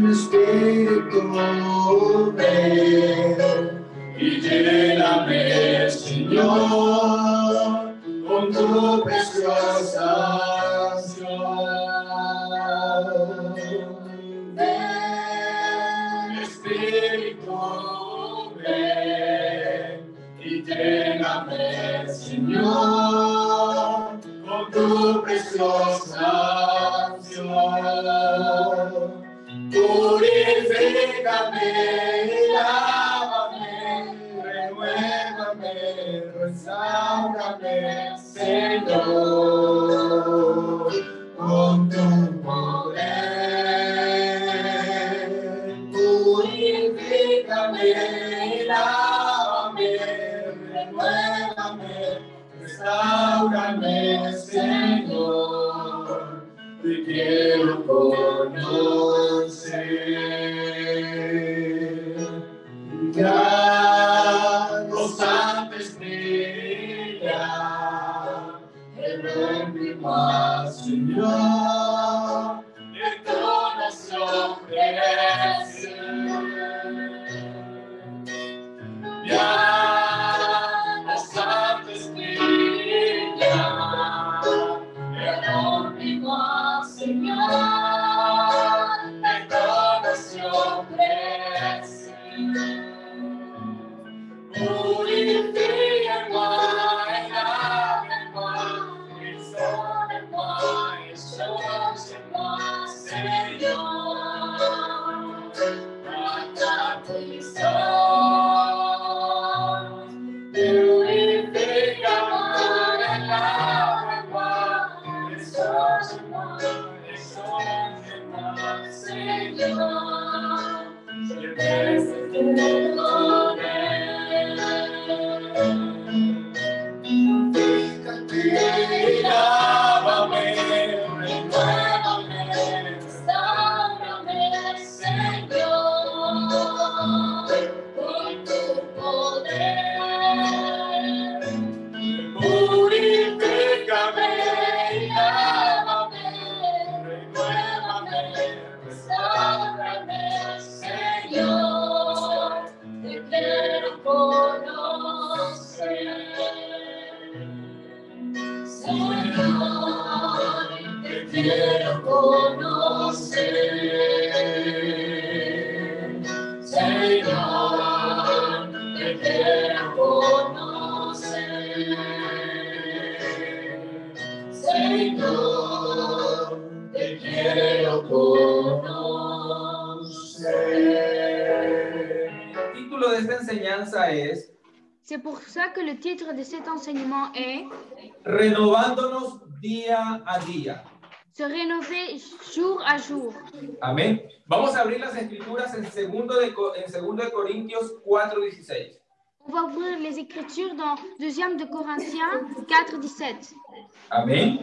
Espíritu, ven y lléname, Señor, con tu preciosa unción. Ven, Espíritu, ven y lléname, Señor, con tu preciosa unción. Purifícame, lávame, renuévame, restaurame, Señor, con tu poder. Purifícame, lávame, renuévame, restaurame, Señor, te quiero conocer. Ya los santos brillan en mi más, Señor, el trono se ofrece. Ya los santos brillan en mi más, Señor, el trono se ofrece. Purifícame, lávame, restaurame, ensóciame, Señor, para tu sol. Purifícame, lávame, restaurame, ensóciame, Señor, llénese tu poder. Lávame, renuévame, restaurame, Señor, con tu poder. Purifícame, lávame, renuévame, restaurame, Señor, te quiero conocer. Señor, te quiero conocer. Señor, te quiero conocer. Señor, te quiero conocer. El título de esta enseñanza es C'est pour ça que le titre de cet enseignement est Renovándonos día a día. Se rénover jour à jour. Amén. Vamos a abrir las escrituras en 2 de Corintios 4:16. On va ouvrir les Écritures dans 2 de Corinthiens 4:17. Amén.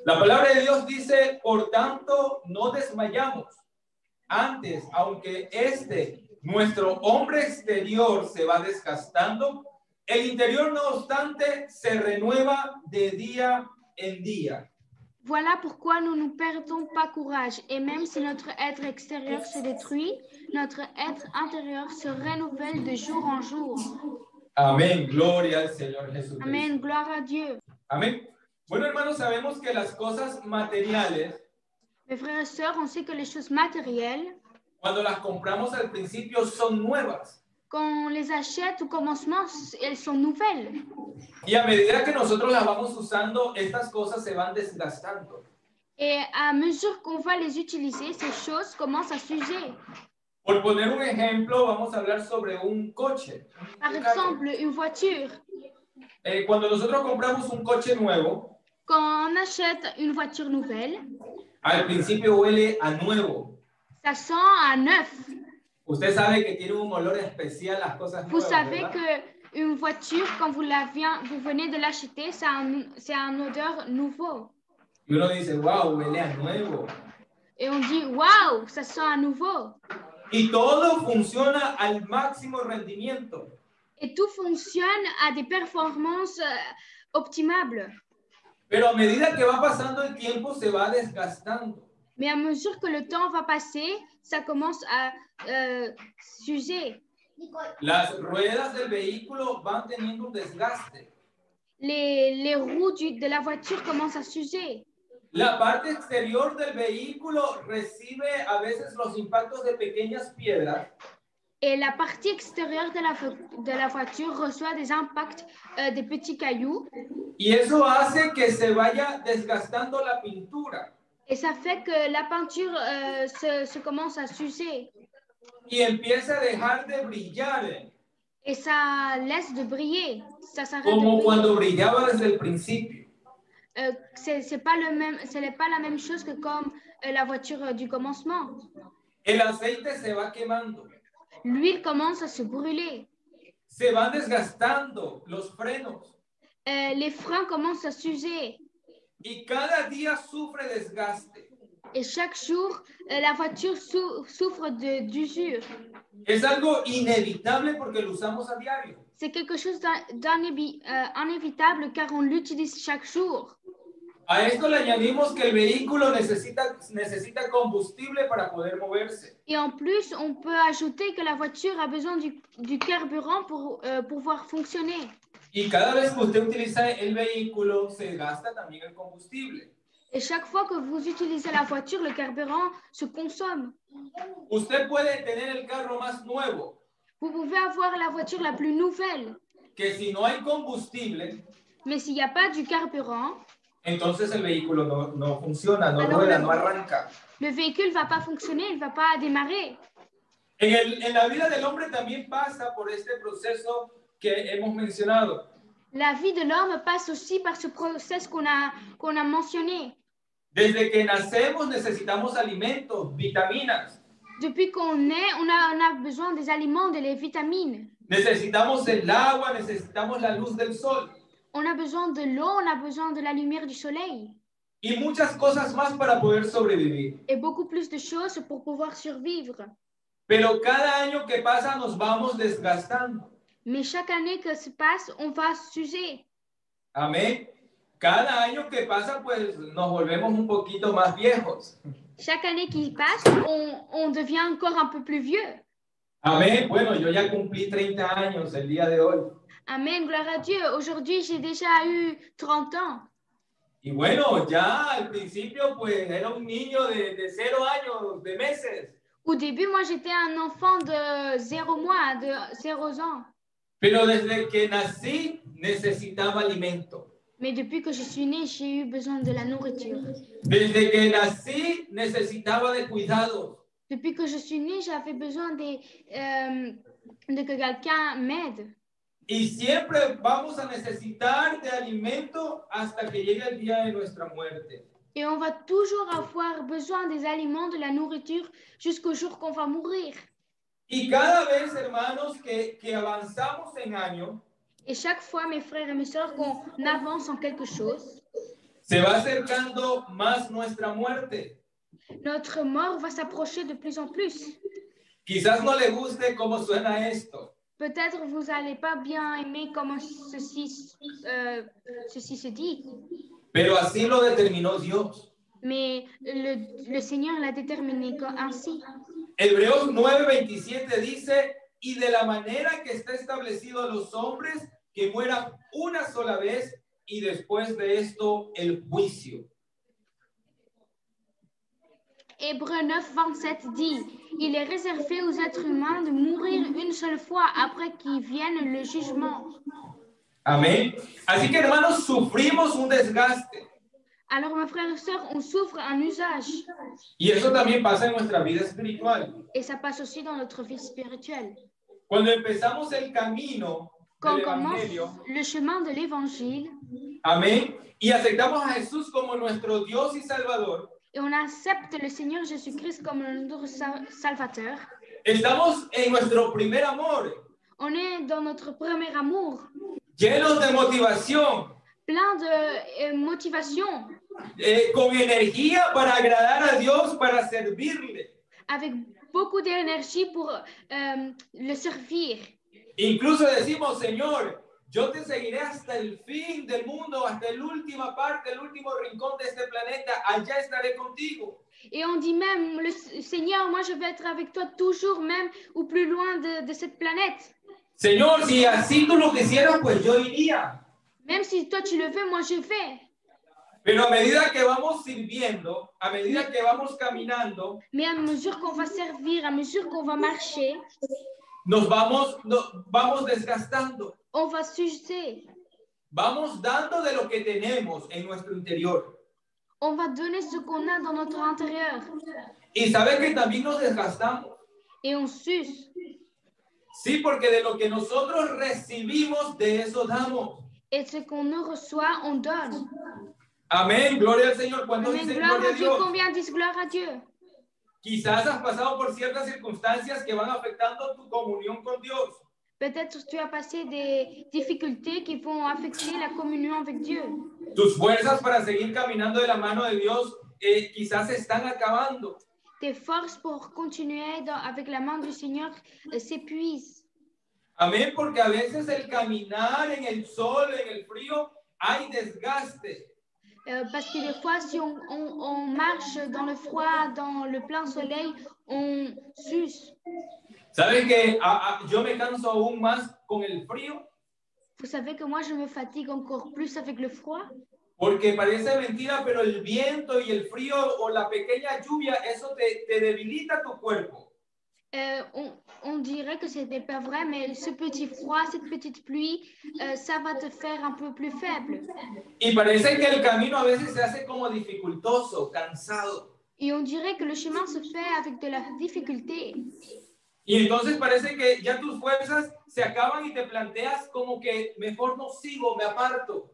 La palabra de Dios dice, por tanto, no desmayamos. Antes, aunque nuestro hombre exterior se va desgastando, el interior, no obstante, se renueva de día en día. Voilà pourquoi nous ne perdons pas courage. Et même si notre être extérieur se détruit, notre être intérieur se renouvelle de jour en jour. Amén. Gloria al Señor Jesucristo. Amen. Gloire à Dieu. Amén. Bueno, hermanos, sabemos que las cosas materiales, Mes frères et sœurs, on sait que les choses matérielles, cuando las compramos al principio, son nuevas. quand on les achète au commencement, elles sont nouvelles. Y a medida que nosotros las vamos usando, estas cosas se van desgastando. Et à mesure qu'on va les utiliser, ces choses commencent à s'user. Por poner un ejemplo, vamos a hablar sobre un coche. Par exemple, une voiture. Cuando nosotros compramos un coche nuevo, Quand on achète une voiture nouvelle, al principio huele a nuevo. ça sent à neuf. Usted sabe que tiene un olor especial las cosas Vous nuevas, savez ¿verdad? qu'une voiture, quand vous venez de l'acheter, c'est un odeur nouveau. Y uno dice, wow, huele a nuevo. Et on dit, waouh, ça sent à nouveau. Y todo funciona al máximo rendimiento. Et tout fonctionne à des performances optimables. Pero a medida que va pasando el tiempo, se va desgastando. Mais à mesure que le temps va passer, ça commence à s'user. Las ruedas del vehículo van teniendo un desgaste. Les roues de la voiture commencent à s'user. La parte exterior del vehículo recibe a veces los impactos de pequeñas piedras Et la partie extérieure de la voiture reçoit des impacts des petits cailloux. y eso hace que se vaya desgastando la pintura Et ça fait que la peinture se commence à s'user. y empieza a dejar de brillar Et ça laisse de briller. Ça s'arrête de como briller. cuando brillaba desde el principio. C'est pas le même, ce n'est pas la même chose que comme la voiture du commencement. El aceite se va quemando, L'huile commence à se brûler. se van desgastando los frenos Les freins commencent à s'user. y cada día sufre desgaste. Et chaque jour, la voiture souffre d'usure. Es algo inevitable porque lo usamos a diario. C'est quelque chose d'inévitable car on l'utilise chaque jour. A esto le añadimos que el vehículo necesita combustible para poder moverse. Et en plus, on peut ajouter que la voiture a besoin du carburant pour pouvoir fonctionner. Y cada vez que usted utiliza el vehículo, se gasta también el combustible. Et chaque fois que vous utilisez la voiture, le carburant se consomme. Usted puede tener el carro más nuevo, Vous pouvez avoir la voiture la plus nouvelle, que si no hay combustible, mais s'il n'y a pas du carburant, entonces el vehículo no funciona, no Alors, rueda, le- no arranca. le véhicule ne va pas fonctionner, il ne va pas démarrer. En la vida del hombre también pasa por este proceso que hemos mencionado. La vie de l'homme passe aussi par ce process qu'on a mentionné. Desde que nacemos necesitamos alimentos, vitaminas. Depuis qu'on est, on a besoin des aliments, des vitamines. Necesitamos el agua, necesitamos la luz del sol. On a besoin de l'eau, on a besoin de la lumière du soleil. Y muchas cosas más para poder sobrevivir. Et beaucoup plus de choses pour pouvoir survivre. Pero cada año que pasa nos vamos desgastando. Mais chaque année que se passe, on va s'user. Amén. Cada año que pasa, pues nos volvemos un poquito más viejos. Chaque année qui passe, on devient encore un peu plus vieux. Amén. Bueno, yo ya cumplí 30 años el día de hoy. Amen, gloire à Dieu. Aujourd'hui, j'ai déjà eu 30 ans. Y bueno, ya al principio, pues era un niño de 0 años, de meses. Au début, moi, j'étais un enfant de 0 mois, de 0 ans. Pero desde que nací necesitaba alimento. Mais depuis que je suis née, j'ai eu besoin de la nourriture. Desde que nací necesitaba de cuidados. Depuis que je suis née, j'avais besoin de que quelqu'un m'aide. Y siempre vamos a necesitar de alimento hasta que llegue el día de nuestra muerte. Et on va toujours avoir besoin des aliments, de la nourriture, jusqu'au jour qu'on va mourir. Y cada vez, hermanos, que avanzamos en años, Et chaque fois, mes frères et mes sœurs, qu'on avance en quelque chose, se va acercando más nuestra muerte. notre mort va s'approcher de plus en plus. Quizás no le guste cómo suena esto, Peut-être vous n'allez pas bien aimer comment ceci se dit, pero así lo determinó Dios. mais le Seigneur l'a déterminé ainsi. Hebreos 9:27 dice, y de la manera que está establecido a los hombres, que mueran una sola vez y después de esto el juicio. Hébreux 9, 27 dit, il est réservé aux êtres humains de mourir une seule fois après qu'il vienne le jugement. Amén. Así que, hermanos, sufrimos un desgaste. Alors, mes frères et sœurs, on souffre un usage. Y eso también pasa en nuestra vida espiritual. Et ça passe aussi dans notre vie spirituelle. Cuando empezamos el camino Quand del on commence Evangelio, le chemin de l'évangile amén, y aceptamos a Jesús como nuestro Dios y Salvador, et on accepte le Seigneur Jésus-Christ comme notre Salvateur, estamos en nuestro primer amor, on est dans notre premier amour, llenos de motivación, plein de motivation, con energía para agradar a Dios, para servirle. avec beaucoup d'énergie pour le servir. Incluso decimos, Señor, yo te seguiré hasta el fin del mundo, hasta la última parte, el último rincón de este planeta. Allá estaré contigo. Et on dit même, le Seigneur, moi je vais être avec toi toujours, même ou plus loin de cette planète. Señor, si así tú lo quisieras, pues yo iría. Même si toi tu le veux, moi je vais. Pero a medida que vamos sirviendo, a medida que vamos caminando, Mais à mesure qu'on va servir, à mesure qu'on va marcher, nos vamos desgastando. on va s'user. Vamos dando de lo que tenemos en nuestro interior. On va donner ce qu'on a dans notre intérieur. Y sabes que también nos desgastamos. Et on s'use. Sí, porque de lo que nosotros recibimos, de eso damos. Et ce qu'on nous reçoit, on donne. Amén, gloria al Señor. ¿Cuántos Amen. dicen Gloire gloria à a Dieu. Dios? Combien disent gloire à Dieu? Quizás has pasado por ciertas circunstancias que van afectando tu comunión con Dios. Peut-être tu as passé des difficultés qui vont affecter la communion avec Dieu. Tus fuerzas para seguir caminando de la mano de Dios quizás se están acabando. Tes forces pour continuer avec la main du Seigneur s'épuisent. Amén, porque a veces el caminar en el sol, en el frío, hay desgaste. Parce que des fois, si on marche dans le froid, dans le plein soleil, on s'use. ¿Sabes que yo me canso aún más con el frío? Vous savez que moi, je me fatigue encore plus avec le froid. Porque parece mentira, pero el viento y el frío o la pequeña lluvia, eso te debilita tu cuerpo. On dirait que ce n'est pas vrai, mais ce petit froid, cette petite pluie, ça va te faire un peu plus faible. Y parece que el camino a veces se hace como dificultoso, cansado. Et on dirait que le chemin se fait avec de la difficulté. Y entonces parece que ya tus fuerzas se acaban y te planteas como que mejor no sigo, me aparto.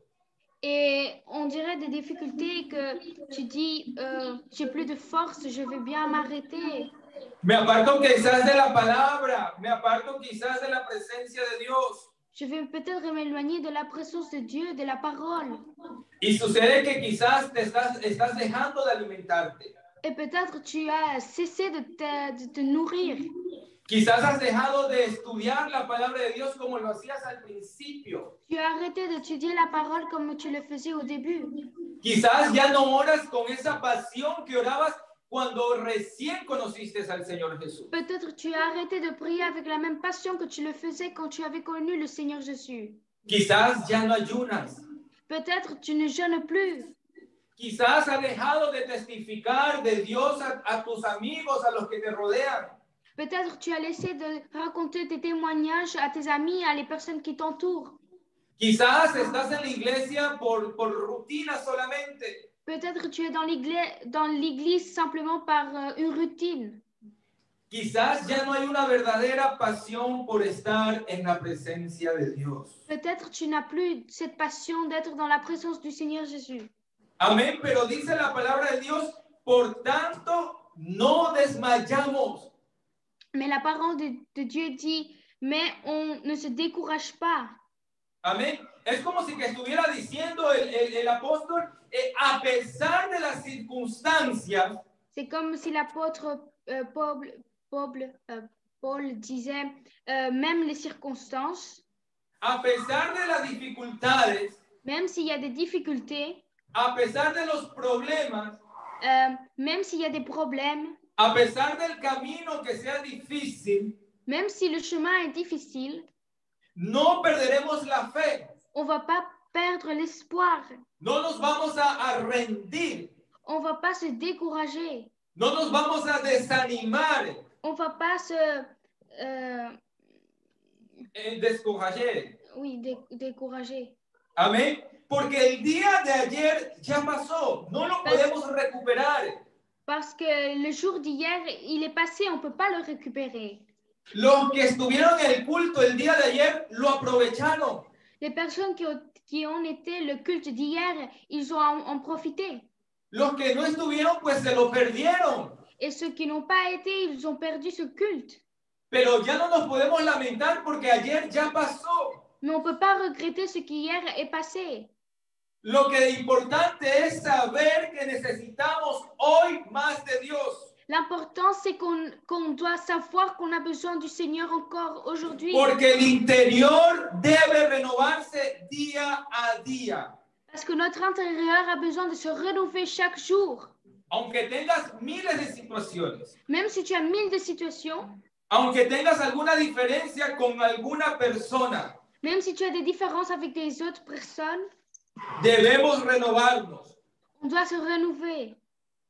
Et on dirait des difficultés que tu dis, j'ai plus de force, je vais bien m'arrêter. Me aparto quizás de la palabra, me aparto quizás de la presencia de Dios. Je vais peut-être m'éloigner de la présence de Dieu, de la parole. Y sucede que quizás estás dejando de alimentarte. Et peut-être tu as cessé de te nourrir. Quizás has dejado de estudiar la palabra de Dios como lo hacías al principio. Tu as arrêté d'étudier la parole comme tu le faisais au début. Quizás ya no oras con esa pasión que orabas cuando recién conociste al Señor Jesús. Peut-être tu as arrêté de prier avec la même passion que tu le faisais quand tu avais connu le Seigneur Jésus. Quizás ya no ayunas. Peut-être tu ne jeûnes plus. Quizás has dejado de testificar de Dios a tus amigos, a los que te rodean. Peut-être tu as laissé de raconter tes témoignages à tes amis, à les personnes qui t'entourent. Quizás estás en la iglesia por rutina solamente. Peut-être tu es dans l'église simplement par une routine. Quizás ya no hay una verdadera pasión por estar en la presencia de Dios. Peut-être tu n'as plus cette passion d'être dans la présence du Seigneur Jésus. Amén, pero dice la palabra de Dios, por tanto no desmayamos. Mais la parole de Dieu dit, mais on ne se décourage pas. Amén. Es como si que estuviera diciendo el apóstol, a pesar de las circunstancias. C'est comme si l'apôtre Paul disait, même les circonstances, A pesar de las dificultades, même s'il y a des difficultés, a pesar de los problemas, même s'il y a des problèmes, a pesar del camino que sea difícil, même si le chemin est difficile, no perderemos la fe. on ne va pas perdre l'espoir. No nos vamos a rendir. On ne va pas se décourager. No nos vamos a desanimar. On ne va pas se... Descourager. oui, décourager. Amén. Porque el día de ayer ya pasó. No lo podemos recuperar. Parce que le jour d'hier, il est passé, on ne peut pas le récupérer. Los que estuvieron en el culto el día de ayer lo aprovecharon. Les personnes qui ont été le culte d'hier, ils ont en profité. Los que no estuvieron, pues se lo perdieron. Et ceux qui n'ont pas été, ils ont perdu ce culte. Pero ya no nos podemos lamentar porque ayer ya pasó. Mais on ne peut pas regretter ce qui hier est passé. Lo que es importante es saber que necesitamos hoy más de Dios. L'important, c'est qu'on doit savoir qu'on a besoin du Seigneur encore aujourd'hui. Porque el interior debe renovarse día a día. Parce que notre intérieur a besoin de se rénover chaque jour. Aunque tengas miles de situaciones, Même si tu as 1000 de situations, aunque tengas alguna diferencia con alguna persona, même si tu as des différences avec des autres personnes, debemos renovarnos. on doit se renouveler.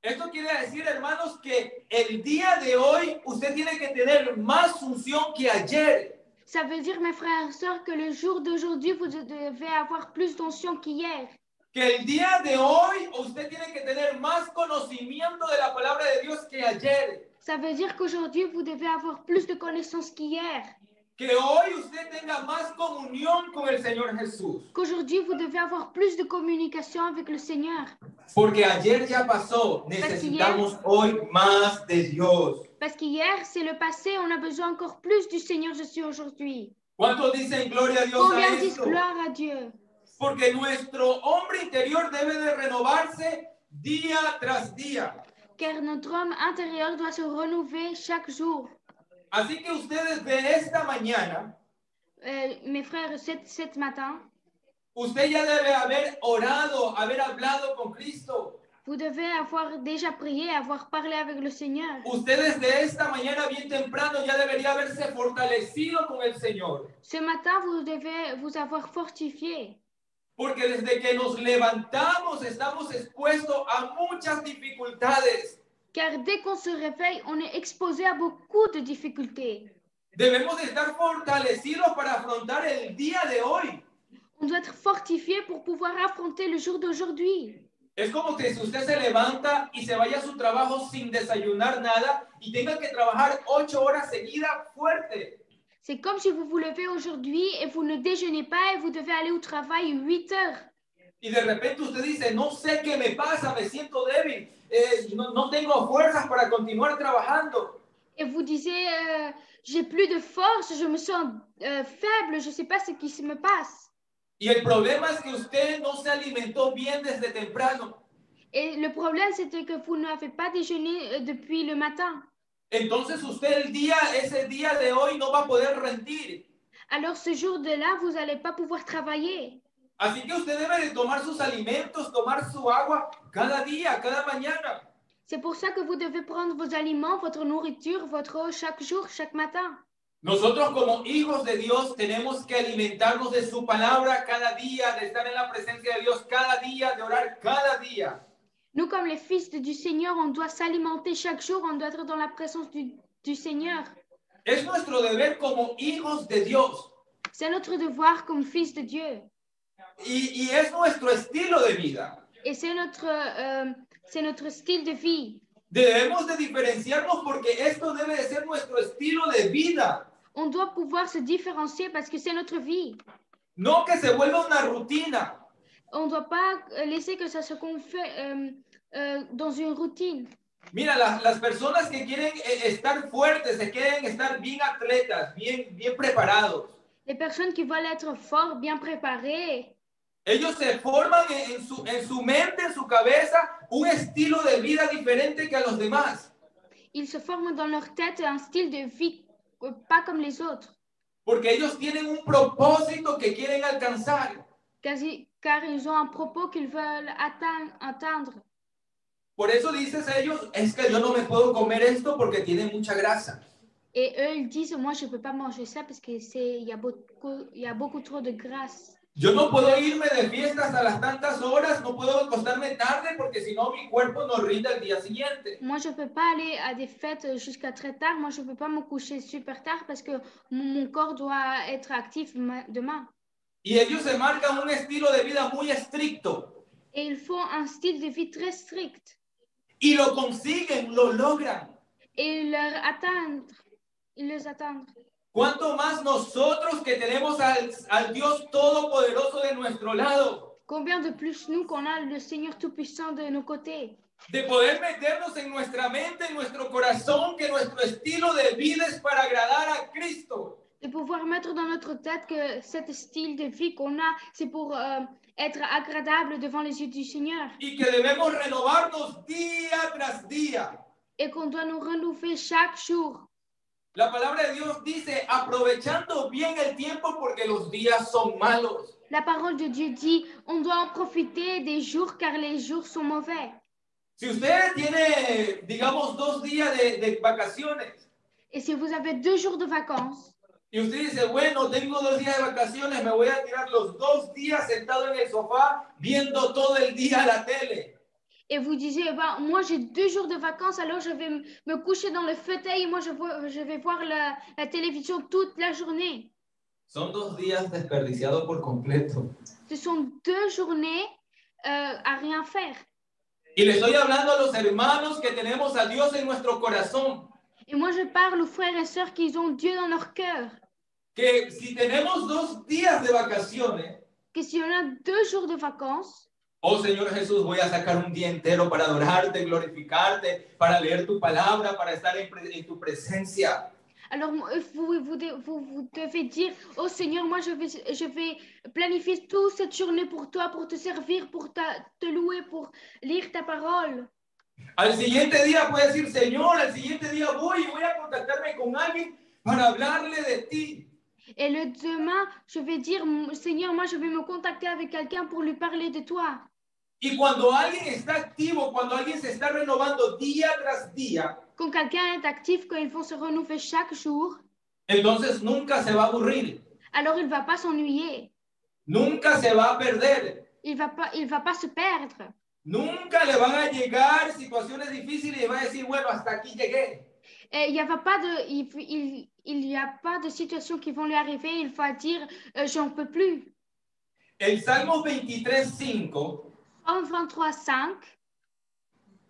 Esto quiere decir, hermanos, que el día de hoy usted tiene que tener más unción que ayer. Ça veut dire, mes frères et sœurs, que le jour d'aujourd'hui, vous devez avoir plus d'onction qu'hier. Que el día de hoy usted tiene que tener más conocimiento de la palabra de Dios que ayer. Ça veut dire qu'aujourd'hui, vous devez avoir plus de connaissances qu'hier. Que hoy usted tenga más comunión con el Señor Jesús. Qu'aujourd'hui, vous devez avoir plus de communication avec le Seigneur. Porque ayer ya pasó. Necesitamos hoy más de Dios. Parce qu'hier, c'est le passé, on a besoin encore plus du Seigneur Jésus aujourd'hui. ¿Cuántos dicen gloria a Dios a Combien disent esto? gloire à Dieu? Porque nuestro hombre interior debe de renovarse día tras día. Car notre homme intérieur doit se renouveler chaque jour. Así que ustedes de esta mañana, Mes frères, cet matin, usted ya debe haber orado, haber hablado con Cristo. vous devez avoir déjà prié, avoir parlé avec le Seigneur. Ustedes de esta mañana bien temprano ya debería haberse fortalecido con el Señor. Ce matin, vous devez vous avoir fortifié. Porque desde que nos levantamos estamos expuestos a muchas dificultades. Car dès qu'on se réveille, on est exposé à beaucoup de difficultés. Debemos de estar fortalecidos para afrontar el día de hoy. On doit être fortifié pour pouvoir affronter le jour d'aujourd'hui. Es como que si usted se levanta y se vaya a su trabajo sin desayunar nada y tenga que trabajar 8 horas seguidas fuerte. C'est comme si vous vous levez aujourd'hui et vous ne déjeunez pas et vous devez aller au travail 8 heures. Y de repente usted dice, no sé qué me pasa, me siento débil, no tengo fuerzas para continuar trabajando. Et vous disiez, j'ai plus de force, je me sens faible, je ne sais pas ce qui me passe. Y el problema es que usted no se alimentó bien desde temprano. Et le problème, c'était que vous n'avez pas déjeuné depuis le matin. Entonces usted ese día de hoy no va a poder rendir. Alors ce jour de là, vous n'allez pas pouvoir travailler. Así que usted debe de tomar sus alimentos, tomar su agua cada día, cada mañana. C'est pour ça que vous devez prendre vos aliments, votre nourriture, votre eau chaque jour, chaque matin. Nosotros como hijos de Dios tenemos que alimentarnos de su palabra cada día, de estar en la presencia de Dios cada día, de orar cada día. Nous, comme les fils du Seigneur, on doit s'alimenter chaque jour, on doit être dans la présence du Seigneur. Es nuestro deber como hijos de Dios. C'est notre devoir comme fils de Dieu. Y es nuestro estilo de vida. Et c'est notre style de vie. Debemos de diferenciarnos porque esto debe de ser nuestro estilo de vida. On doit pouvoir se différencier parce que c'est notre vie. No que se vuelva una rutina. On ne doit pas laisser que ça se confie dans une routine. Mira, las personas que quieren estar fuertes, que quieren estar bien atletas, bien preparados. Les personnes qui veulent être forts, bien préparées, ellos se forman en su mente, en su cabeza, un estilo de vida diferente que a los demás. Ils se forment dans leur tête un style de vie pas comme les autres. Porque ellos tienen un propósito que quieren alcanzar. Car ils ont un propos qu'ils veulent atteindre. Por eso dices a ellos, es que yo no me puedo comer esto porque tiene mucha grasa. Et eux, ils disent, moi, je ne peux pas manger ça parce qu'il y a beaucoup trop de graisse. Yo no puedo irme de fiestas a las tantas horas, no puedo acostarme tarde porque si no mi cuerpo no rinde al día siguiente. Moi, je ne peux pas aller à des fêtes jusqu'à très tard. Moi, je ne peux pas me coucher super tard parce que mon corps doit être actif demain. Y ellos se marcan un estilo de vida muy estricto. Et ils font un style de vie très strict. Y lo consiguen, lo logran. Et ils les atteignent. ¿Cuánto más nosotros que tenemos al Dios Todopoderoso de nuestro lado? Combien de plus nous qu'on a le Seigneur Tout-Puissant de nos côtés? De poder meternos en nuestra mente, en nuestro corazón, que nuestro estilo de vida es para agradar a Cristo. De pouvoir mettre dans notre tête que cet style de vie qu'on a, c'est pour être agradable devant les yeux du Seigneur. Y que debemos renovarnos día tras día. et qu'on doit nous renouveler chaque jour. La palabra de Dios dice, aprovechando bien el tiempo porque los días son malos. La parole de Dieu dit, on doit en profiter des jours car les jours sont mauvais. Si usted tiene, digamos, 2 días de vacaciones Et si vous avez 2 jours de vacances, y usted dice, bueno, tengo 2 días de vacaciones, me voy a tirar los 2 días sentado en el sofá viendo todo el día la tele. et vous disiez, bah, moi j'ai 2 jours de vacances, alors je vais me coucher dans le fauteuil et moi je vais voir la télévision toute la journée. Son 2 días desperdiciados por completo. Ce sont 2 journées à rien faire. Y le estoy hablando a los hermanos que tenemos a Dios en nuestro corazón. Et moi je parle aux frères et sœurs qui ont Dieu dans leur cœur. Que si tenemos 2 días de vacaciones, Que si on a 2 jours de vacances, oh Señor Jesús, voy a sacar un día entero para adorarte, glorificarte, para leer tu palabra, para estar en tu presencia. alors vous devez dire, oh Seigneur, moi je vais planifier toute cette journée pour toi, pour te servir, pour te louer, pour lire ta parole. Al siguiente día puede decir, Señor, al siguiente día voy a contactarme con alguien para hablarle de ti. Et le demain, je vais dire, Seigneur, moi je vais me contacter avec quelqu'un pour lui parler de toi. Y cuando alguien está activo, cuando alguien se está renovando día tras día, Quand quelqu'un est actif, quand ils vont se renouveler chaque jour, entonces nunca se va a aburrir, alors il ne va pas s'ennuyer. nunca se va a perder, Il va pas se perdre. nunca le van a llegar situaciones difíciles y va a decir, bueno, hasta aquí llegué. Et il y a pas de situations qui vont lui arriver. Il va dire, j'en peux plus. El Salmo 23:5 En 23:5,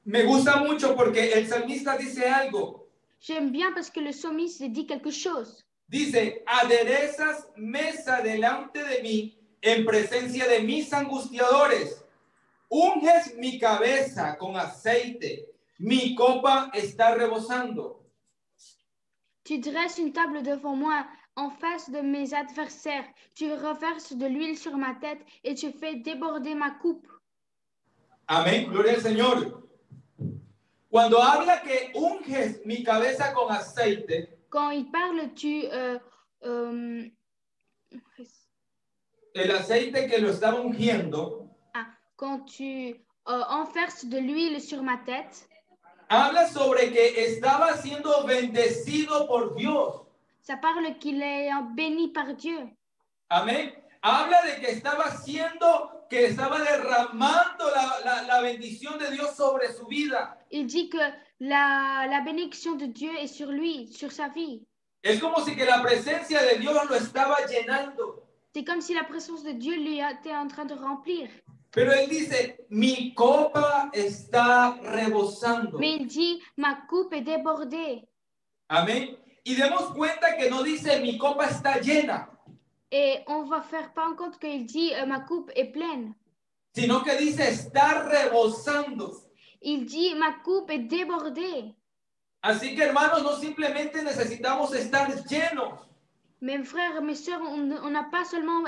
me gusta mucho porque el salmista dice algo. j'aime bien parce que le psalmiste dit quelque chose. Dice, aderezas mesa delante de mí en presencia de mis angustiadores. Unges mi cabeza con aceite. Mi copa está rebosando. Tu dresses une table devant moi en face de mes adversaires. Tu reverses de l'huile sur ma tête et tu fais déborder ma coupe. Amén, gloria al Señor. Cuando habla que unges mi cabeza con aceite, Quand il parle, el aceite que lo estaba ungiendo, quand tu enverses de l'huile sur ma tête, habla sobre que estaba siendo bendecido por Dios. ça parle qu'il est béni par Dieu. Amén. Habla de que estaba derramando la bendición de Dios sobre su vida. Il dit que la bénédiction de Dieu est sur lui, sur sa vie. Es como si que la presencia de Dios lo estaba llenando. C'est comme si la présence de Dieu lui était en train de remplir. Pero él dice, mi copa está rebosando. Mais il dit, ma coupe est débordée. Amén. Y demos cuenta que no dice, mi copa está llena. Et on va faire pas en compte qu'il dit, ma coupe est pleine. Sino que dice, está rebosando. Il dit, ma coupe est débordée. Así que hermanos, no simplemente necesitamos estar llenos. Mes frères, mes sœurs, on n'a pas seulement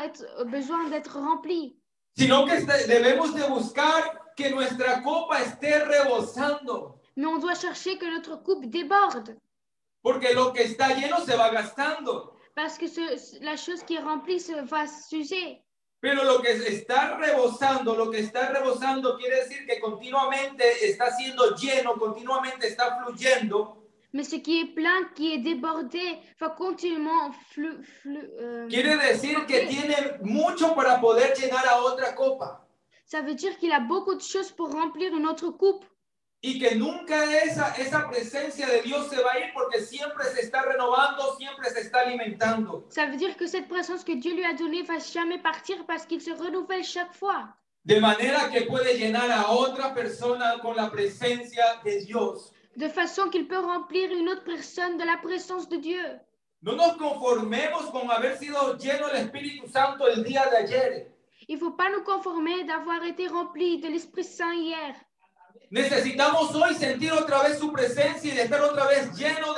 besoin d'être remplis. Sino que debemos de buscar que nuestra copa esté rebosando. Mais on doit chercher que notre coupe déborde. Porque lo que está lleno se va gastando. Parce que la chose qui est remplie va s'user. Pero lo que está rebosando quiere decir que continuamente está siendo lleno, continuamente está fluyendo. Mais ce qui est plein, qui est débordé, va continuellement quiere decir que tiene mucho para poder llenar a otra copa. Ça veut dire qu'il a beaucoup de choses pour remplir une autre coupe. Y que nunca esa presencia de Dios se va a ir porque siempre se está renovando, siempre se está alimentando. Ça veut dire que cette présence que Dieu lui a donnée va jamais partir parce qu'il se renouvelle chaque fois. De manera que puede llenar a otra persona con la presencia de Dios. De façon qu'il peut remplir une autre personne de la présence de Dieu. No nos conformemos con haber sido lleno del Espíritu Santo el día de ayer. Il ne faut pas nous conformer d'avoir été remplis de l'Esprit Saint hier. Necesitamos hoy sentir otra vez su presencia y de estar otra vez lleno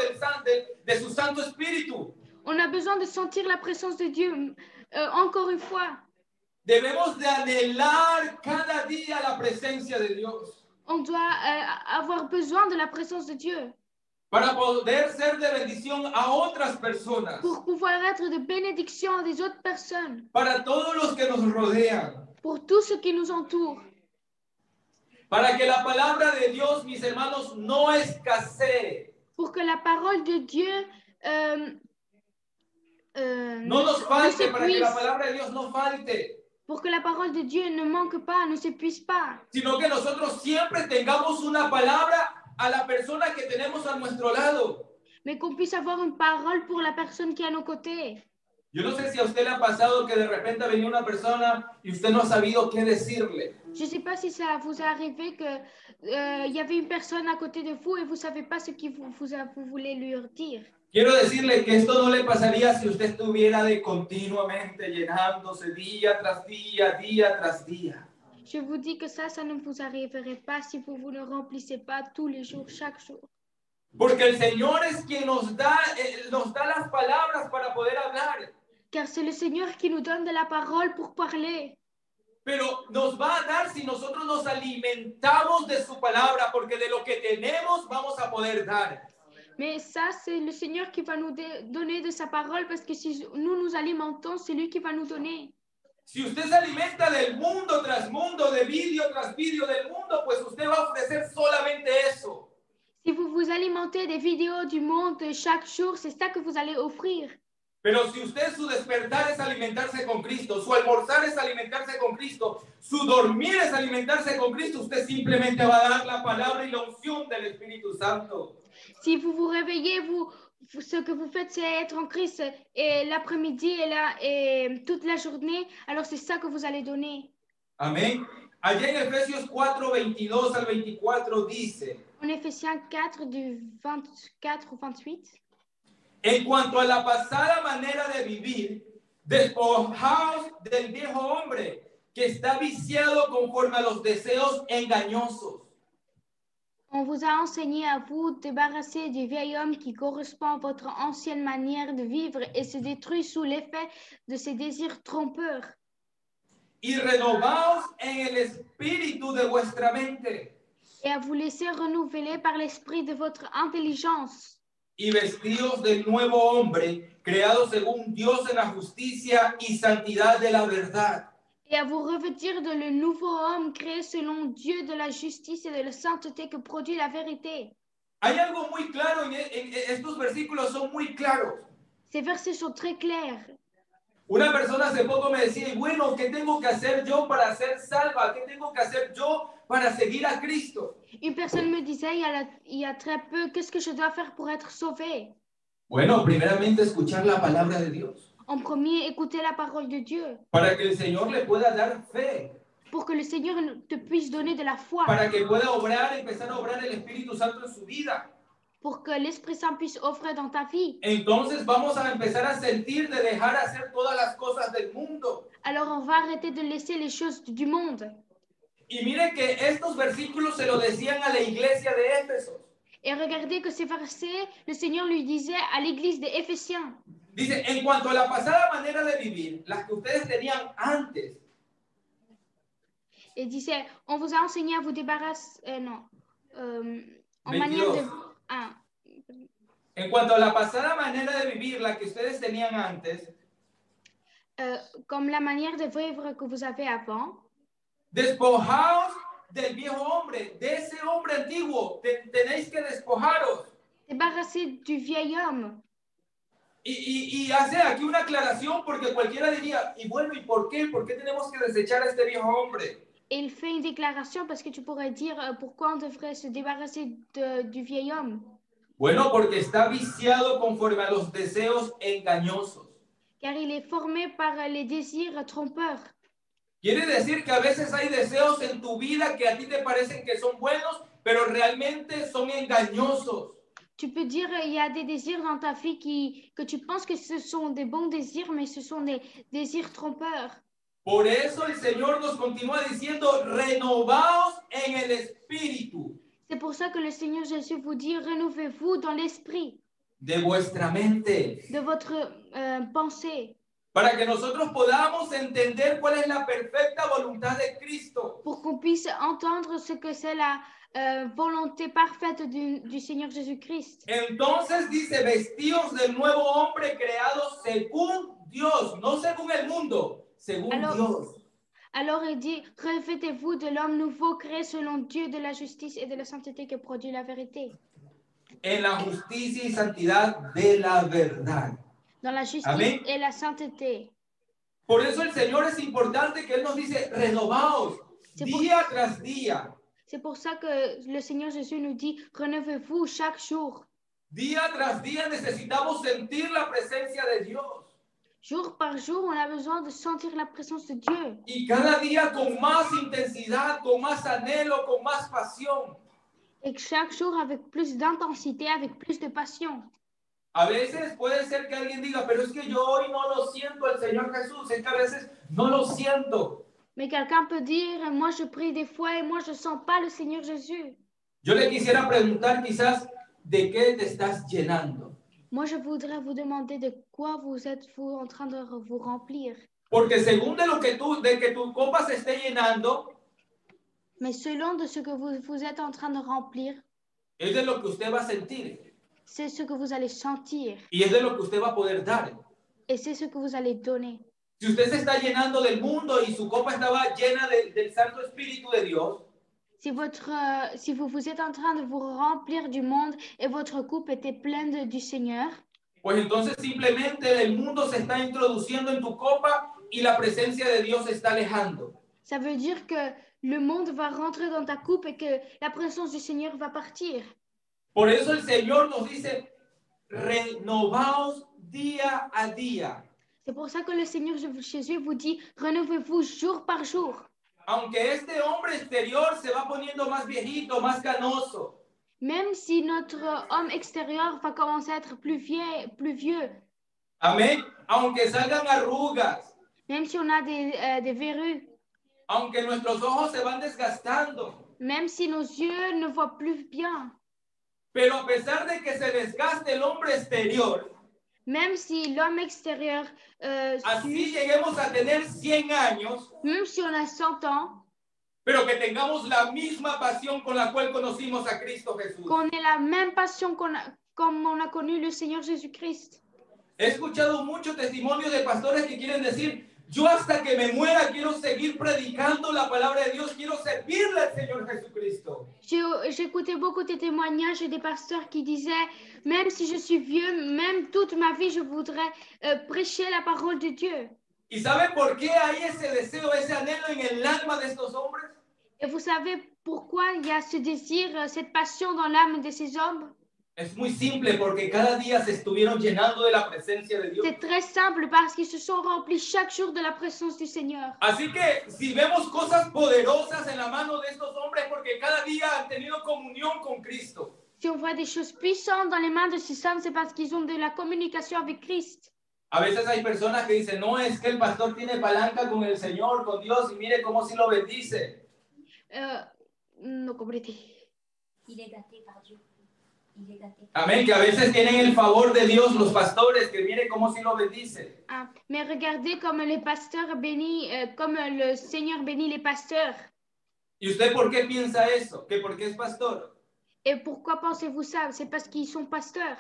de su Santo Espíritu. On a besoin de sentir la présence de Dieu encore une fois. Debemos de anhelar cada día la presencia de Dios. On doit avoir besoin de la présence de Dieu para poder ser de bendición a otras personas, pour pouvoir être de bénédiction à des autres personnes, para todos los que nos rodean, pour tous ceux qui nous entourent, para que la palabra de Dios, mis hermanos, no escasee. pour que la parole de Dieu No nos falte, para que la s'épuise, palabra de Dios no falte, pour que la parole de Dieu ne manque pas, ne s'épuise pas, sino que nosotros siempre tengamos una palabra a la persona que tenemos a nuestro lado. mais qu'on puisse avoir une parole pour la personne qui est à nos côtés. Yo no sé si a usted le ha pasado que de repente ha venido una persona y usted no ha sabido qué decirle. Je ne sais pas si ça vous est arrivé que y avait une personne à côté de vous et vous ne savez pas ce que vous voulez lui dire. Quiero decirle que esto no le pasaría si usted estuviera de continuamente llenándose día tras día, día tras día. Je vous dis que ça ne vous arriverait pas si vous ne remplissez pas tous les jours, chaque jour. Porque el Señor es quien nos da las palabras para poder hablar. Car c'est le Seigneur qui nous donne de la parole pour parler. Pero nos va a dar si nosotros nos alimentamos de su palabra, porque de lo que tenemos vamos a poder dar. Mais ça, c'est le Seigneur qui va nous donner de sa parole parce que si nous nous alimentons, c'est lui qui va nous donner. Si usted se alimenta del mundo tras mundo, de vídeo tras vídeo del mundo, pues usted va a ofrecer solamente eso. Si vous vous alimentez des vidéos du monde chaque jour, c'est ça que vous allez offrir. Pero si usted su despertar es alimentarse con Cristo, su almorzar es alimentarse con Cristo, su dormir es alimentarse con Cristo, usted simplemente va a dar la palabra y la unción del Espíritu Santo. Si vous vous réveillez, ce que vous faites, c'est être en Christ et l'après-midi et toute la journée, alors c'est ça que vous allez donner. Amén. Allá en Efesios 4, 22 al 24 dice: En Éphésiens 4, du 24 au 28. En cuanto a la pasada manera de vivir, despojaos del viejo hombre que está viciado conforme a los deseos engañosos. On vous a enseigné à vous débarrasser du vieil homme qui correspond à votre ancienne manière de vivre et se détruit sous l'effet de ses désirs trompeurs. Y renovaos en el espíritu de vuestra mente. Et à vous laisser renouveler par l'esprit de votre intelligence. Y vestíos del nuevo hombre, creado según Dios en la justicia y santidad de la verdad. Et à vous revêtir de le nouveau homme créé selon Dieu de la justice et de la sainteté que produit la vérité. Hay algo muy claro en estos versículos, son muy claros. Ces versets sont très clairs. Una persona hace poco me decía, y bueno, ¿qué tengo que hacer yo para ser salva? ¿Qué tengo que hacer yo para seguir a Cristo? Une personne me disait il y a très peu, qu'est-ce que je dois faire pour être sauvé? Bueno, primeramente escuchar la palabra de Dios. En premier, écouter la parole de Dieu. Para que el Señor le pueda dar fe. Pour que le Seigneur te puisse donner de la foi. Para que pueda empezar a obrar el Espíritu Santo en su vida. Pour que l'Esprit Saint puisse offrir dans ta vie. Entonces vamos a empezar a sentir de dejar hacer todas las cosas del mundo. Alors on va arrêter de laisser les choses du monde. Y mire que estos versículos se lo decían a la iglesia de Éfeso. Et regardez que ces versets, le Seigneur lui disait à l'église des Éphésiens. Dice, en cuanto a la pasada manera de vivir, las que ustedes tenían antes. Et disait, on vous a enseigné à vous débarrasser, en 22. manière de... En cuanto a la pasada manera de vivir, la que ustedes tenían antes, comme la manière de vivre que vous avez avant. Despojaos del viejo hombre, de ese hombre antiguo, tenéis que despojaros. Débarrasser du vieil homme. Y hace aquí una aclaración porque cualquiera diría, y bueno, ¿y por qué? ¿Por qué tenemos que desechar a este viejo hombre? Et il fait une déclaration parce que tu pourrais dire pourquoi on devrait se débarrasser du vieil homme. Bueno, porque está viciado conforme a los deseos engañosos. Car il est formé par les désirs trompeurs. Quiere decir que a veces hay deseos en tu vida que a ti te parecen que son buenos, pero realmente son engañosos. Tu peux dire il y a des désirs dans ta vie que tu penses que ce sont des bons désirs, mais ce sont des désirs trompeurs. Por eso el Señor nos continúa diciendo, renovaos en el espíritu. C'est pour ça que le Seigneur Jésus vous dit, renouvelez-vous dans l'esprit. De vuestra mente. De votre pensée. Para que nosotros podamos entender cuál es la perfecta voluntad de Cristo. Pour qu'on puisse entendre ce que c'est la volonté parfaite du Seigneur Jésus-Christ. Entonces dice, vestíos del nuevo hombre creado según Dios, no según el mundo, según Dios. Alors il dit, revêtez-vous de l'homme nouveau créé selon Dieu, de la justice et de la sainteté que produit la vérité. En la justicia y santidad de la verdad. Dans la justice Amén. et la sainteté. Por eso el Señor es importante que Él nos dice, renovaos día tras día. C'est pour ça que le Seigneur Jésus nous dit, renouvelez-vous chaque jour. Día tras día necesitamos sentir la presencia de Dios. Jour par jour, on a besoin de sentir la présence de Dieu. Y cada día con más intensidad, con más anhelo, con más pasión. Et chaque jour avec plus d'intensité, avec plus de passion. A veces puede ser que alguien diga, pero es que yo hoy no lo siento al Señor Jesús, es que a veces no lo siento. Mais quelqu'un peut dire, moi je prie des fois et moi je ne sens pas le Seigneur Jésus. Yo le quisiera preguntar quizás, ¿de qué te estás llenando? Moi je voudrais vous demander de quoi vous êtes-vous en train de vous remplir. Porque según de que tu copa se esté llenando, Mais selon de ce que vous êtes en train de remplir, es de lo que usted va a sentir. c'est ce que vous allez sentir. Y es de lo que usted va a poder dar. Et c'est ce que vous allez donner. Si usted se está llenando del mundo y su copa estaba llena del Santo Espíritu de Dios, Si vous êtes en train de vous remplir du monde et votre coupe était pleine du Seigneur, pues entonces simplemente el mundo se está introduciendo en tu copa y la presencia de Dios se está alejando. ça veut dire que le monde va rentrer dans ta coupe et que la présence du Seigneur va partir. Por eso el Señor nos dice, renovaos día a día. C'est pour ça que le Seigneur Jésus vous dit, renouvelez-vous jour par jour. Aunque este hombre exterior se va poniendo más viejito, más canoso, Même si notre homme extérieur va commencer à être plus vieux, amén, aunque salgan arrugas, même si on a des verrues, aunque nuestros ojos se van desgastando, même si nos yeux ne voient plus bien, pero a pesar de que se desgaste el hombre exterior, même si l'homme extérieur, así lleguemos a tener 100 años, même si on a 100 ans, pero que tengamos la misma pasión con la cual conocimos a Cristo Jesús. qu'on ait la même passion comme on a connu le Seigneur Jésus-Christ. He escuchado muchos testimonios de pastores que quieren decir, yo hasta que me muera quiero seguir predicando la palabra de Dios, quiero servirle al Señor Jesucristo. J'ai écouté beaucoup de témoignages des pasteurs qui disaient, même si je suis vieux, même toute ma vie, je voudrais prêcher la parole de Dieu. ¿Y sabe por qué hay ese deseo, ese anhelo en el alma de estos hombres? Et vous savez pourquoi il y a ce désir, cette passion dans l'âme de ces hommes? Es muy simple, porque cada día se estuvieron llenando de la presencia de Dios. C'est très simple parce qu'ils se sont remplis chaque jour de la présence du Seigneur. Así que si vemos cosas poderosas en la mano de estos hombres, porque cada día han tenido comunión con Cristo. Si on voit des choses puissantes dans les mains de ces hommes, c'est parce qu'ils ont de la communication avec Christ. A veces hay personas que dicen, no, es que el pastor tiene palanca con el Señor, con Dios, y mire cómo si lo bendice. No comprenez. Il est gâté par Dieu. Il est gâté. Amén, que a veces tienen el favor de Dios los pastores, que mire cómo si lo bendice. Ah, mais regardez comme les pasteurs bénissent, comme le Seigneur bénit les pasteurs. ¿Y usted por qué piensa eso? ¿Que porque es pastor? Et pourquoi pensez-vous ça? C'est parce qu'ils sont pasteurs.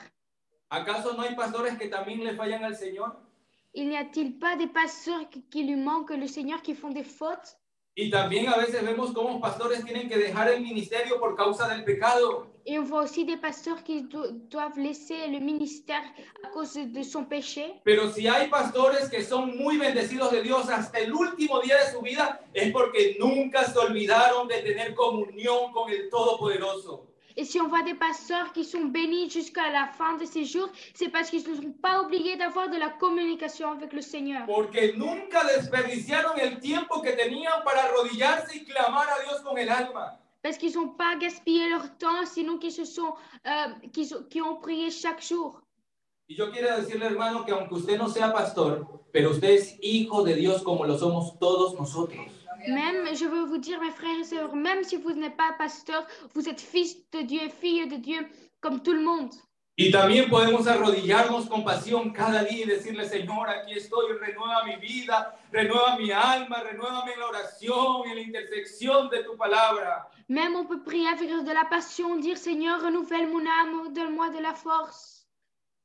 ¿Acaso no hay pastores que también le fallan al Señor? Il n'y a-t-il pas des pasteurs qui lui manquent le Seigneur, qui font des fautes? Y también a veces vemos cómo pastores tienen que dejar el ministerio por causa del pecado. Et on voit aussi des pasteurs qui doivent laisser le ministère à cause de son péché. Pero si hay pastores que son muy bendecidos de Dios hasta el último día de su vida, es porque nunca se olvidaron de tener comunión con el Todopoderoso. Et si on voit des pasteurs qui sont bénis jusqu'à la fin de ces jours, c'est parce qu'ils ne sont pas obligés d'avoir de la communication avec le Seigneur. Porque nunca desperdiciaron el tiempo que tenían para arrodillarse y clamar a Dios con el alma. Parce qu'ils n'ont pas gaspillé leur temps, sinon qui ont prié chaque jour. Y yo quiero decirle, hermano, que aunque usted no sea pastor, pero usted es hijo de Dios como lo somos todos nosotros. Même, je veux vous dire, mes frères et sœurs, même si vous n'êtes pas pasteur, vous êtes fils de Dieu, fille de Dieu, comme tout le monde. Y también podemos arrodillarnos con pasión cada día y decirle, Señor, aquí estoy, renueva mi vida, renueva mi alma, renuévame en la oración, en la intersección de tu palabra. Même on peut prier avec de la passion, dire Seigneur, renouvelle mon âme, donne-moi de la force.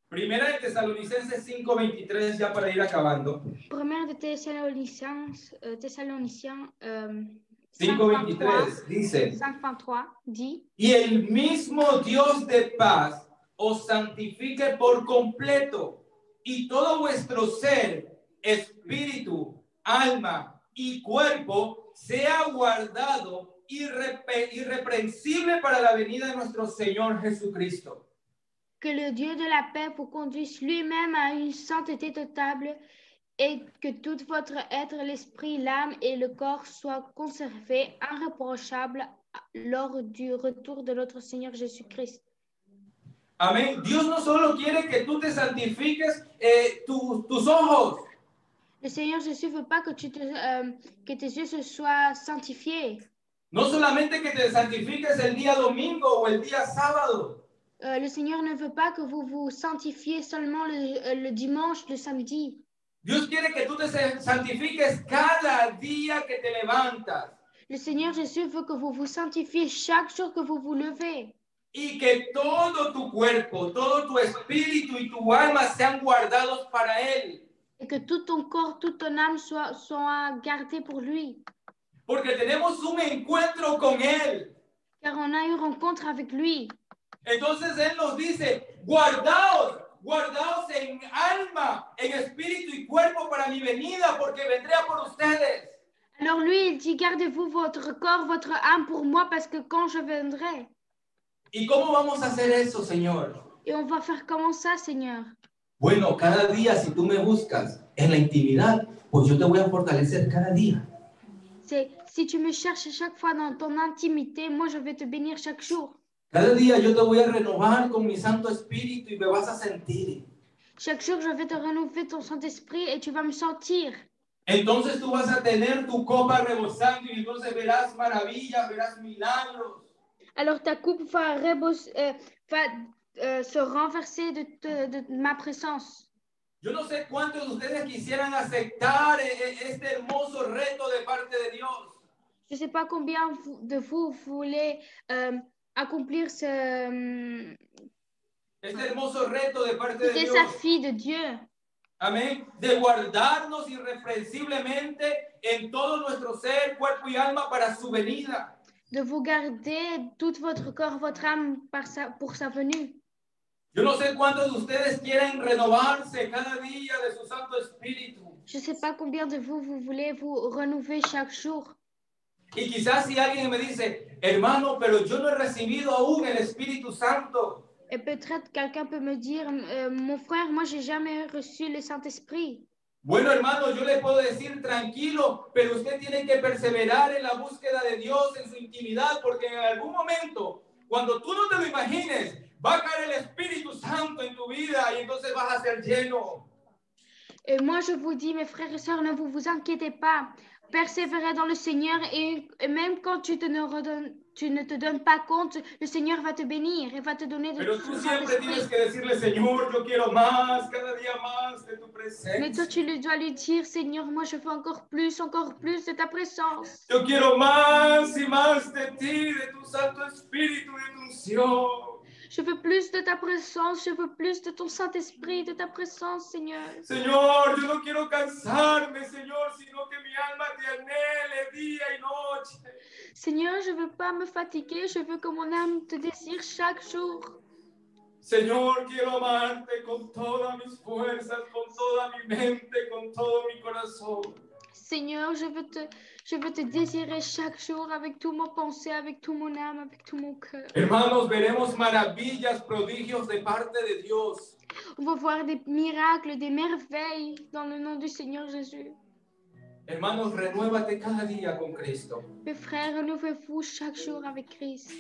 Primera de Tesalonicenses 5:23, ya para ir acabando. Première de Thessaloniciens 5:23 dice, 5:23 dit, y el mismo Dios de paz os santifique por completo, y todo vuestro ser, espíritu, alma y cuerpo sea guardado irreprensible para la venida de nuestro Señor Jesucristo. que le Dieu de la paix vous conduise lui-même à une sainteté totale et que tout votre être, l'esprit, l'âme et le corps soient conservés irréprochables lors du retour de notre Seigneur Jésus-Christ. Amén. Dios no solo quiere que tú te santifiques tus ojos. Le Seigneur Jésus ne veut pas que, que tes yeux se soient sanctifiés. No solamente que te santifiques el día domingo o el día sábado. Le Seigneur ne veut pas que vous vous sanctifiez seulement le dimanche, le samedi. Dios quiere que tú te santifiques cada día que te levantas. Le Seigneur Jésus veut que vous vous sanctifiez chaque jour que vous vous levez. Y que todo tu cuerpo, todo tu espíritu y tu alma sean guardados para Él. Et que tout ton corps, toute ton âme soient gardés pour lui. Porque tenemos un encuentro con Él. Car on a eu rencontre avec lui. Entonces Él nos dice, guardaos en alma, en espíritu y cuerpo para mi venida, porque vendré a por ustedes. Alors lui, il dit, gardez-vous votre corps, votre âme pour moi, parce que quand je viendrai. ¿Y cómo vamos a hacer eso, Señor? Et on va faire comment ça, Seigneur? Bueno, cada día si tú me buscas en la intimidad, pues yo te voy a fortalecer cada día. C'est, si tu me cherches chaque fois dans ton intimité, moi je vais te bénir chaque jour. Cada día yo te voy a renovar con mi Santo Espíritu y me vas a sentir. Chaque jour, je vais te renouveler ton Saint-Esprit et tu vas me sentir. Entonces tú vas a tener tu copa rebosando y entonces verás maravillas, verás milagros. Alors ta coupe va, se renverser de ma présence. Yo no sé cuántos de ustedes quisieran aceptar este hermoso reto de parte de Dios. Je ne sais pas combien de vous voulez accomplir ce hermoso reto de parte de Dios. Desafí de Dieu. Amén. De guardarnos irreprensiblemente en todo nuestro ser, cuerpo y alma para su venida. De vous garder tout votre corps, votre âme pour sa venue. Yo no sé cuántos de ustedes quieren renovarse cada día de su Santo Espíritu. Je ne sais pas combien de vous voulez vous renouveler chaque jour. Y quizás si alguien me dice, hermano, pero yo no he recibido aún el Espíritu Santo. Et peut-être quelqu'un peut me dire, mon frère, moi, j'ai jamais reçu le Saint-Esprit. Bueno, hermano, yo le puedo decir tranquilo, pero usted tiene que perseverar en la búsqueda de Dios, en su intimidad, porque en algún momento, cuando tú no te lo imagines, va a caer el Espíritu Santo en tu vida y entonces vas a ser lleno. Et moi, je vous dis, mes frères et sœurs, ne vous inquiétez pas. Persévérez dans le Seigneur et même quand tu ne te donnes pas compte, le Seigneur va te bénir et va te donner de Pero tú siempre tienes que decirle, Señor, yo quiero más, cada día más de tu presencia. Mais toi, tu dois lui dire, Seigneur, moi, je veux encore plus de ta présence. Yo quiero más y más de ti, de tu Santo Espíritu, de tu unción. Je veux plus de ta présence, je veux plus de ton Saint-Esprit, de ta présence, Seigneur. Señor, yo no quiero cansarme, Señor, sino que mi alma te anhele día y noche. Seigneur, je veux pas me fatiguer, je veux que mon âme te désire chaque jour. Señor, quiero amarte con todas mis fuerzas, con toda mi mente, con todo mi corazón. Seigneur, je veux te désirer chaque jour avec tout mon pensée, avec tout mon âme, avec tout mon cœur. Hermanos, veremos maravillas, prodigios de parte de Dios. On va voir des miracles, des merveilles dans le nom du Seigneur Jésus. Hermanos, renuévate cada día con Cristo. Mes frères, renouvelez-vous chaque jour avec Christ.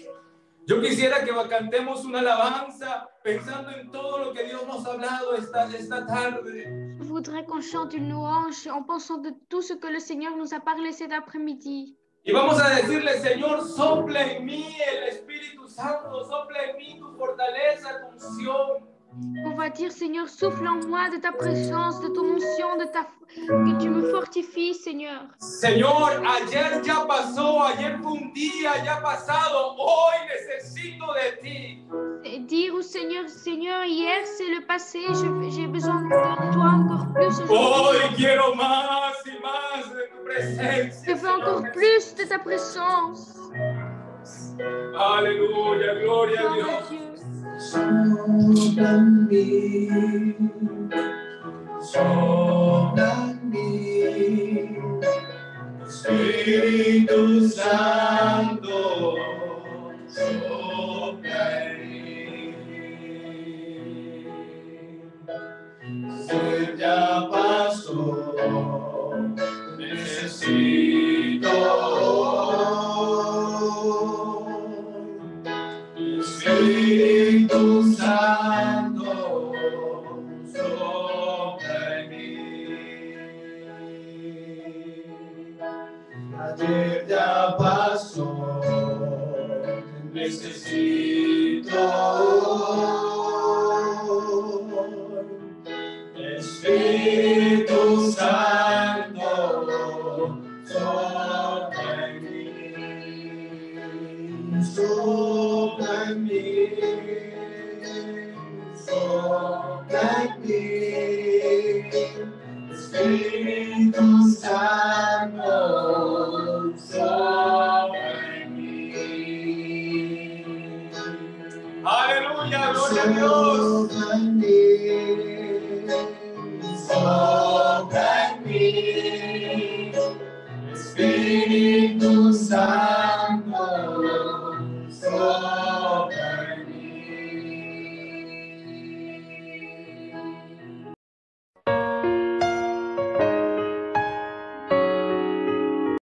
Yo quisiera que cantemos una alabanza pensando en todo lo que Dios nos ha hablado esta tarde. Je voudrais qu'on chante une louange en pensant de tout ce que le Seigneur nous a parlé cet après-midi. Y vamos a decirle, Señor, sopla en mí el Espíritu Santo, sopla en mí tu fortaleza, tu unción. On va dire, Seigneur, souffle en moi de ta présence, de ton onction, que tu me fortifies, Seigneur. Señor, ayer ya pasó, ayer fue un día ya pasado, hoy necesito de ti. Et dire au Seigneur, Seigneur, hier c'est le passé, j'ai besoin de toi encore plus Hoy aujourd'hui. quiero más y más de tu presencia. Je veux encore plus de ta présence. Aleluya, gloria a Gloire à Dios. Dieu. Sopla en mí, sopla en mí, Espíritu Santo, sopla en mí. Se ya pasó, necesito Espíritu Santo, sopla en mí. Ayer ya pasó, necesito Espíritu Santo, sopla en mí. Sopla en mí, sopla en mí, Espíritu Santo, sopla en mí. Aleluya, gloria a Dios.